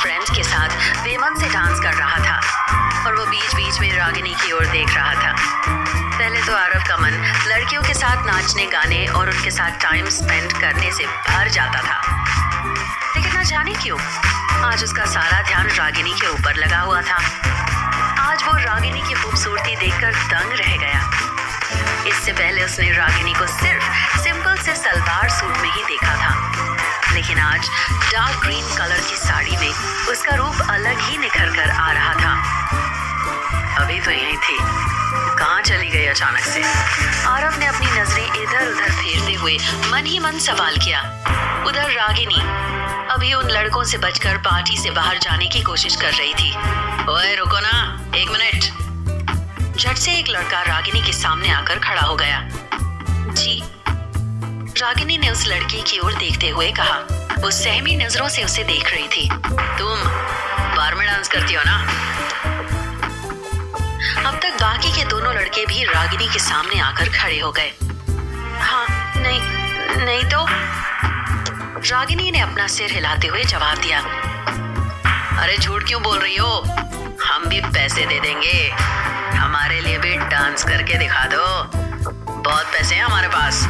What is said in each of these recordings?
Friends के साथ बेमन से डांस कर रहा था और वो बीच बीच में रागिनी की ओर देख रहा था। पहले तो आरव का मन लड़कियों के साथ नाचने गाने और उनके साथ टाइम स्पेंड करने से भर जाता था, लेकिन न जाने क्यों आज उसका सारा ध्यान रागिनी के ऊपर लगा हुआ था। आज वो रागिनी की खूबसूरती देखकर दंग रह गया। इससे पहले उसने रागिनी को सिर्फ सिंपल से सलवार सूट में ही देखा था, लेकिन आज डार्क ग्रीन कलर की साड़ी में उसका रूप अलग ही निखर कर आ रहा था। अभी तो यहीं थी, कहाँ चली गई अचानक से? आरव ने अपनी नजरें इधर उधर फेरते हुए मन ही मन सवाल किया। उधर रागिनी अभी उन लड़कों से बचकर पार्टी से बाहर जाने की कोशिश कर रही थी। ओए रुको ना, 1 मिनट। झट से एक लड़का रागिनी के सामने आकर खड़ा हो गया। जी। रागिनी ने उस लड़की की ओर देखते हुए कहा। वो सहमी नजरों से उसे देख रही थी। तुम बार में डांस करती हो ना? अब तक बाकी के दोनों लड़के भी रागिनी के सामने आकर खड़े हो गए। हाँ, नहीं तो। रागिनी ने अपना सिर हिलाते हुए जवाब दिया। अरे झूठ क्यों बोल रही हो? हम भी पैसे दे देंगे, हमारे लिए भी डांस करके दिखा दो, बहुत पैसे हैं हमारे पास।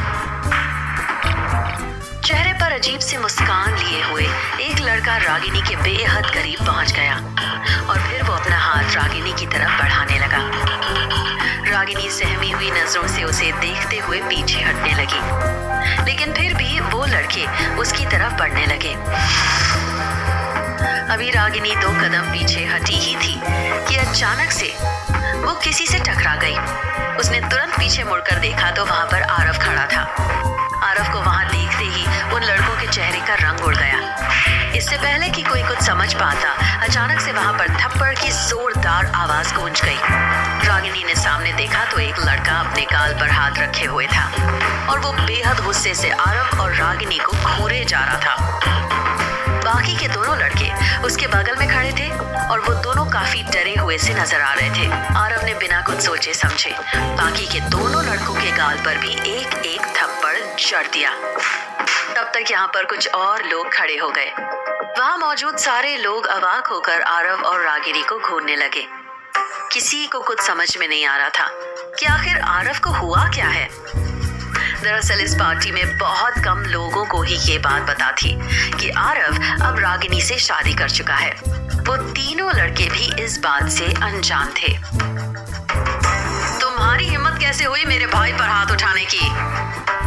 चेहरे पर अजीब सी मुस्कान लिए हुए एक लड़का रागिनी के बेहद करीब पहुंच गया और फिर वो अपना हाथ रागिनी की तरफ बढ़ाने लगा। रागिनी सहमी हुई नजरों से उसे देखते हुए पीछे हटने लगी, लेकिन फिर भी वो लड़के उसकी तरफ बढ़ने लगे। अभी रागिनी 2 कदम पीछे हटी ही थी कि अचानक से वो किसी से टकरा गई। उसने तुरंत पीछे मुड़कर देखा तो वहां पर आरव खड़ा था। आरव को वहां देखते ही उन लड़कों के चेहरे का रंग उड़ गया। इससे पहले कि कोई कुछ समझ पाता, अचानक से वहां पर थप्पड़ की जोरदार आवाज गूंज गई। रागिनी ने सामने देखा तो एक लड़का अपने गाल पर हाथ रखे हुए था और वो बेहद गुस्से से आरव और रागिनी को घूरे जा रहा था। बाकी के दोनों लड़के उसके बगल में खड़े थे और वो दोनों काफी डरे हुए से नजर आ रहे थे। आरव ने बिना कुछ सोचे समझे बाकी के दोनों लड़कों के गाल पर भी एक एक थप्पड़ जड़ दिया। तब तक यहाँ पर कुछ और लोग खड़े हो गए। वहां मौजूद सारे लोग अवाक होकर आरव और रागिनी को घूरने लगे। किसी को कुछ समझ में नहीं आ रहा था कि आखिर आरव को हुआ क्या है। दरअसल इस पार्टी में बहुत कम लोगों को ही ये बात पता थी कि आरव अब रागिनी से शादी कर चुका है। वो तीनों लड़के भी इस बात से अनजान थे। तुम्हारी हिम्मत कैसे हुई मेरे भाई पर हाथ उठाने की?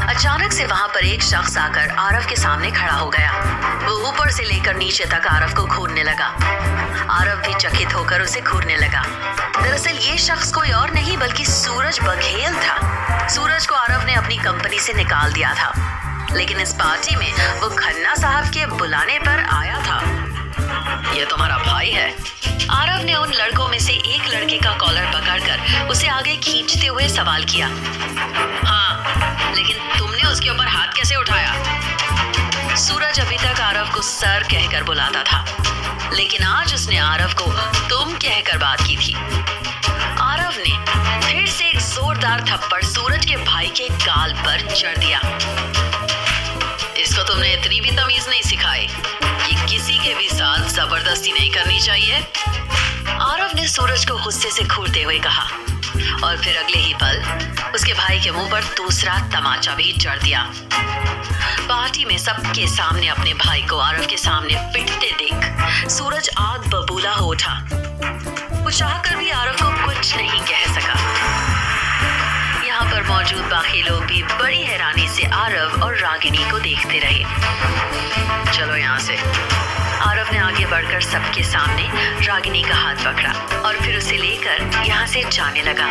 अचानक से वहां पर एक शख्स आकर आरव के सामने खड़ा हो गया। वो ऊपर से लेकर नीचे तक आरव को घूरने लगा। आरव भी चकित होकर उसे घूरने लगा। दरअसल ये शख्स कोई और नहीं बल्कि सूरज बघेल था। सूरज को आरव ने अपनी कंपनी से निकाल दिया था, लेकिन इस पार्टी में वो खन्ना साहब के बुलाने पर आया था। ये तुम्हारा भाई है? आरव ने उन लड़कों में से एक लड़के का कॉलर पकड़कर उसे आगे खींचते हुए सवाल किया। हाँ, लेकिन तुमने उसके ऊपर हाथ कैसे उठाया? सूरज अभी तक आरव को सर कहकर बुलाता था, लेकिन आज उसने आरव को तुम कहकर बात की थी। आरव ने फिर से एक जोरदार थप्पड़ सूरज के भाई के गाल पर जड़ दिया। इसको तुमने इतनी भी तमीज नहीं सिखाई कि किसी के भी साथ जबरदस्ती नहीं करनी चाहिए? आरव ने सूरज को गुस्से से घूरते हुए कहा और फिर अगले ही पल उसके भाई के मुंह पर दूसरा तमाचा भी जड़ दिया। पार्टी में सबके सामने अपने भाई को आरव के सामने पिटते देख सूरज आग बबूला हो उठा। वो चाहकर भी आरव को कुछ नहीं कह सका। यहाँ पर मौजूद बाकी लोग भी बड़ी हैरानी से आरव और रागिनी को देखते रहे। चलो यहाँ से। आरव ने आगे बढ़कर सबके सामने रागिनी का हाथ पकड़ा और फिर उसे लेकर यहाँ से जाने लगा।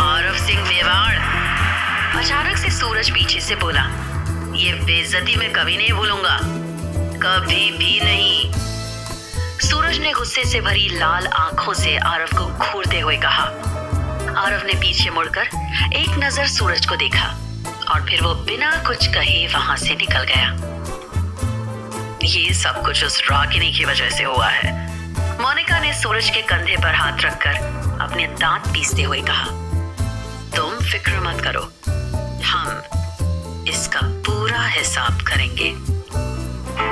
आरव सिंह मेवाड़। अचानक से सूरज पीछे से बोला, ये बेइज्जती मैं कभी नहीं भूलूंगा, कभी भी नहीं। सूरज ने गुस्से से भरी लाल आंखों से आरव को घूरते हुए कहा। आरव ने पीछे मुड़कर एक नजर सूरज को देखा और फिर वो बिना कुछ कहे वहां से निकल गया। ये सब कुछ उस रागिनी की वजह से हुआ है। मोनिका ने सूरज के कंधे पर हाथ रखकर अपने दांत पीसते हुए कहा, तुम फिक्र मत करो, हम इसका पूरा हिसाब करेंगे।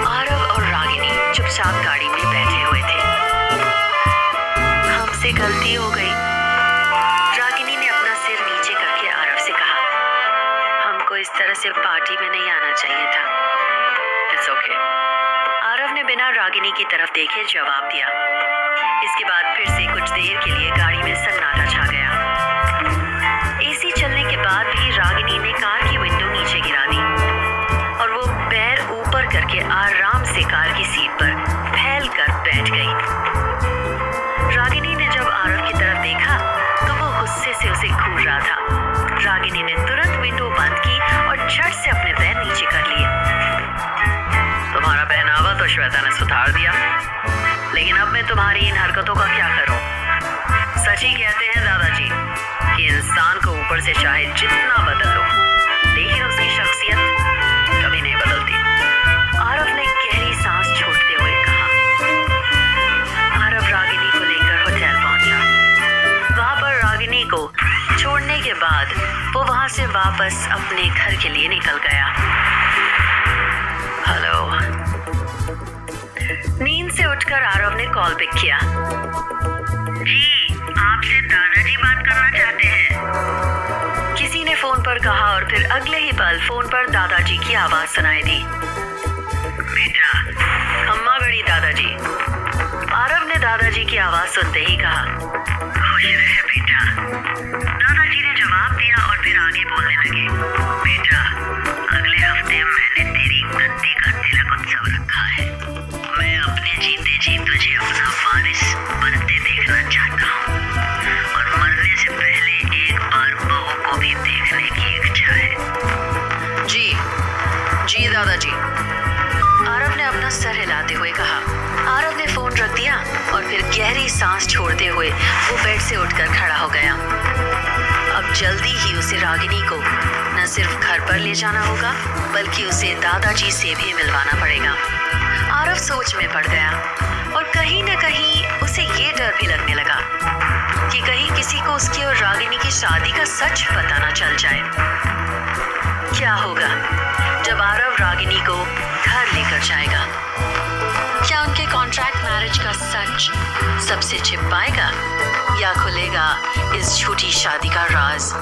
आरव और रागिनी चुपचाप साथ गाड़ी में बैठे हुए थे। हमसे गलती हो गई, रागिनी ने अपना सिर नीचे करके आरव से कहा। हमको इस तरह से पार्टी में नहीं आना चाहिए था। इट्स ओके, आरव ने बिना रागिनी की तरफ देखे जवाब दिया। इसके बाद फिर से कुछ देर के लिए गाड़ी में सन्नाटा छा गया। एसी चलने के बाद भी रागिनी ने कार की विंडो नीचे गिरा दी और वो पैर ऊपर करके आराम से कार की सीट पर फैल कर बैठ गई। रागिनी ने जब आरव की तरफ देखा तो वो गुस्से से उसे घूर रहा था। रागिनी ने तुरंत विंडो बंद की और झट से अपने पैर नीचे कर लिए। तुम्हारा पहनावा तो श्वेता ने सुधार दिया, लेकिन अब मैं तुम्हारी इन हरकतों का क्या करूं? सच ही कहते हैं दादाजी कि इंसान को ऊपर से चाहे जितना बदल लो, लेकिन उसकी शख्सियत कभी नहीं बदलती। आरव ने गहरी सांस छोड़ते हुए कहा। आरव रागिनी को लेकर होटल पहुंचा। वहां पर रागिनी को छोड़ने के बाद वो वहां से वापस अपने घर के लिए निकल गया। हेलो। नींद से उठकर आरव ने कॉल पिक किया। जी, आपसे दादाजी बात करना चाहते हैं, किसी ने फोन पर कहा और फिर अगले ही पल फोन पर दादाजी की आवाज सुनाई दी। बेटा, अम्मा गड़ी दादाजी। आरव ने दादाजी की आवाज सुनते ही कहा। खुश रहे बेटा, दादाजी ने जवाब दिया और फिर आगे बोलने लगे। बेटा, अगले हफ्ते मैंने तेरी गद्दी का तिलक उत्सव रखा है। मैं अपने जीते जी तुझे अपना वारिस बनते देखना चाहता हूँ और मरने से पहले एक बार बहू को भी देखने की इच्छा है। जी, जी दादाजी, आरव ने अपना सर हिलाते हुए कहा। आरव ने फोन रख दिया और फिर गहरी सांस छोड़ते हुए वो बेड से उठकर खड़ा हो गया। अब जल्दी ही उसे रागिनी को न सिर्फ घर पर ले जाना होगा, बल्कि उसे दादाजी से भी मिलवाना पड़ेगा। आरव सोच में पड़ गया और कहीं न कहीं उसे ये डर भी लगने लगा कि कहीं किसी को उसकी और रागिनी की शादी का सच पता ना चल जाए। क्या होगा जब आरव रागिनी को घर लेकर जाएगा? क्या उनके कॉन्ट्रैक्ट मैरिज का सच सबसे छिप पाएगा या खुलेगा इस झूठी शादी का राज?